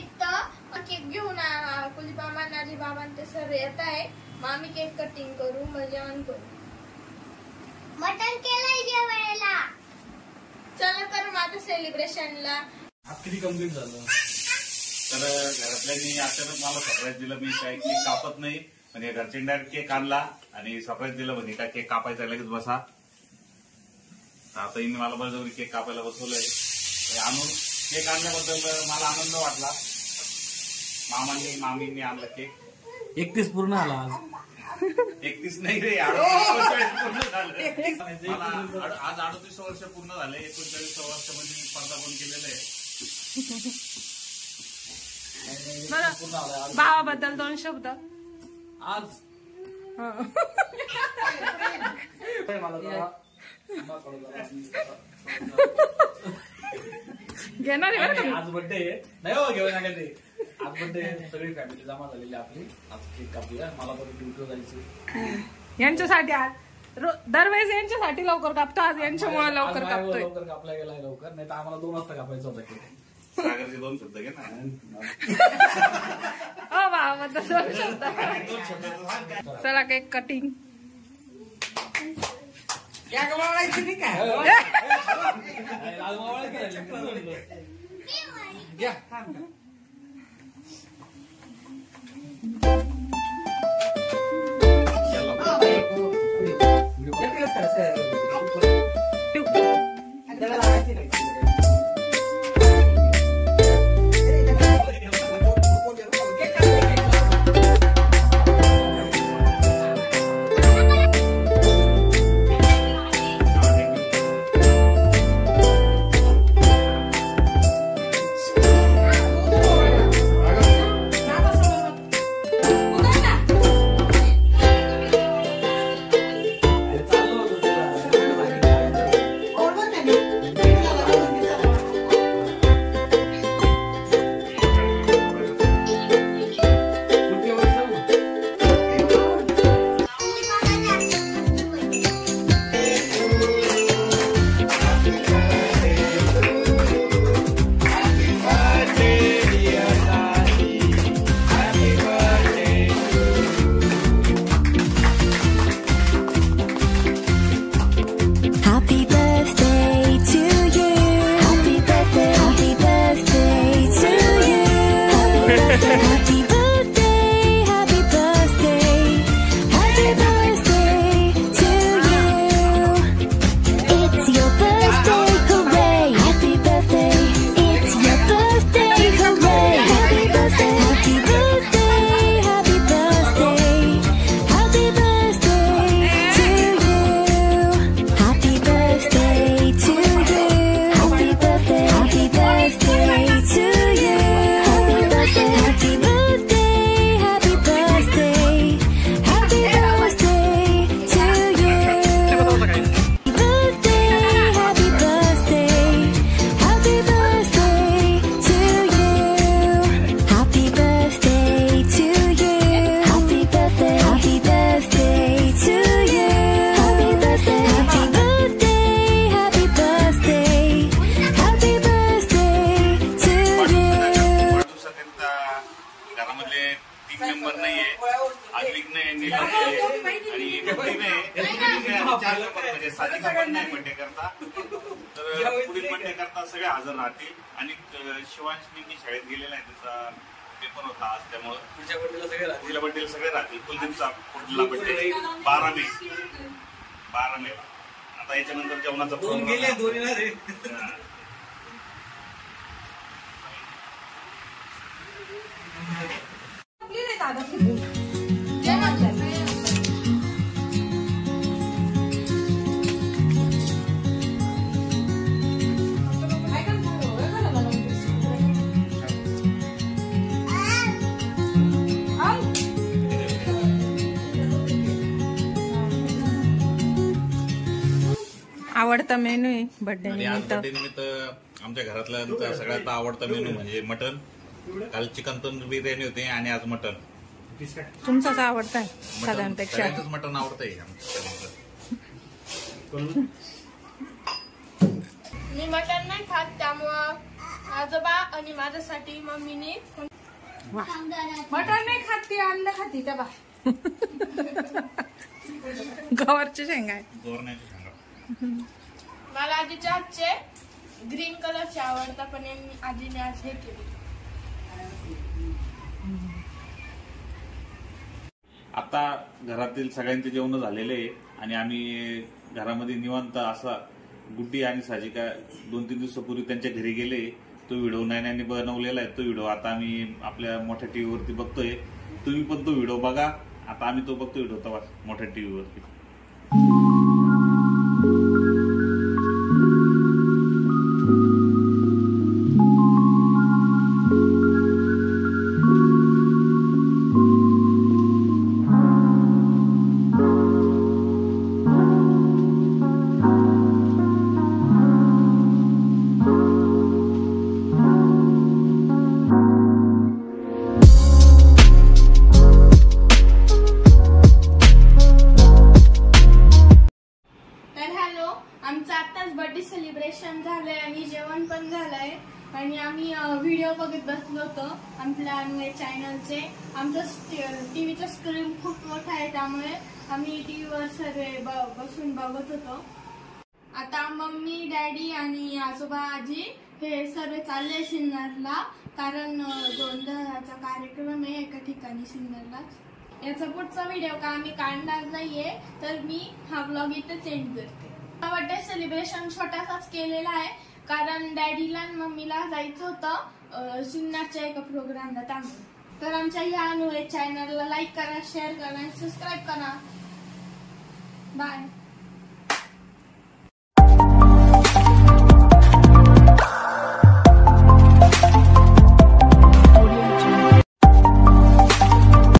निमित्त केक घेऊन कुलदीप मामा नाजी बाबा ते सर येत आहे. मग आम्ही केक कटिंग करू, मग जेवण करू. मटन केलंय जेवायला. चला तर माझं सेलिब्रेशनला. किती कम्प्लीट झालं. तर घरातल्यांनी अचानक मला सरप्राईज दिलं. मी काय केक कापत नाही म्हणजे घरचे डायरेक्ट केक आणला आणि सरप्राईज दिलं म्हणजे काय केक कापायचा लगेच बसा. आता हिने मला बळजबरी केक कापायला बसवलंय. आणून केक आणल्याबद्दल मला आनंद वाटला. मामींनी आणलं केक. 31 पूर्ण आला आज. 31 नाही रे, 39 पूर्ण झालं. आज 38 वर्ष पूर्ण झाले. 39 वर्ष म्हणजे मी पदार्पण केलेलं आहे. भावाबद्दल 2 शब्द आज घेणार आहे. आज बर्थडे नाही हो, घेऊन नका ते. आज बर्थडे सगळी फॅमिली जमा झालेली आपली. आज केक कापूया. मला पण ड्युटीवर जायचं. यांच्यासाठी आज दरवेळेस यांच्यासाठी लवकर कापतो. आज यांच्यामुळे लवकर कापतोय. लवकर कापला गेलाय लवकर. नाही तर आम्हाला 2 वाजता कापायचा होता केक. सागरचे 2 शब्द घे ना. हो भावाबद्दल 2 शब्द. चला केक कटिंग. पुढील बर्थडे करता सगळे हजर राहतील. आणि शिवांशनी शाळेत गेलेला आहे, त्याचा पेपर होता आज, त्यामुळे पुढच्या बर्थडेला सगळे राहतील. कुलदीपचा पुढला बर्थडे 12 मे. आता याच्यानंतर जेवणाचा दोन गेले. आवडता मेनू आहे बर्थडे निमित्त. आमच्या घरातला सगळ्यात आवडता मेनू म्हणजे मटन. काल चिकन तंदूर बिर्याणी होती आणि आज मटन. तुमचाच आवडता आहे सगळ्यांपेक्षा. मटन आवडतंय. मी मटन नाही खात, त्यामुळं आजोबा आणि माझ्यासाठी मम्मीने मटण नाही खाती, अंड खाती त्या बा. गवारचे शेंगा आहे. गोरण्याचे सांगा. मला आजीच्या हातचे ग्रीन कलरचे आवडतात, पण आजीने आज हे केले. आता घरातील सगळ्यांचे जेवण झालेले आहे आणि आम्ही घरामध्ये निवांत असा गुड्डी आणि साजिका 2-3 दिवसापूर्वी त्यांच्या घरी गेले. तो व्हिडिओ नैनाने बनवलेला आहे. तो व्हिडिओ आता आम्ही आपल्या मोठ्या टीव्हीवरती बघतोय. तुम्ही पण तो व्हिडिओ बघा. आता आम्ही तो बघतो व्हिडिओ तवा मोठ्या टीव्हीवरती. आमचं आताच बर्थडे सेलिब्रेशन झालंय आणि जेवण पण झालंय आणि आम्ही व्हिडिओ बघत बसलो होतो आपल्या अनुय चॅनलचे. आमचं टीव्हीचा स्क्रीन खूप मोठा आहे, त्यामुळे आम्ही टीव्हीवर सर्व बसून बघत होतो. आता मम्मी, डॅडी आणि आजोबा, आजी हे सर्व चालले सिन्नरला, कारण गोंधळाचा कार्यक्रम आहे एका ठिकाणी सिन्नरलाच. याचा पुढचा व्हिडिओ का आम्ही काढणार नाहीये, तर मी हा ब्लॉग इथेच एंड करते. बर्थडे सेलिब्रेशन छोटासाच केलेला आहे, कारण डॅडीला आणि मम्मीला जायचं होतं सिन्नरच्या एका प्रोग्रामला, त्यामुळे. तर आमच्या ह्या अनुय चॅनलला लाईक करा, शेअर करा आणि सबस्क्राईब करा. बाय.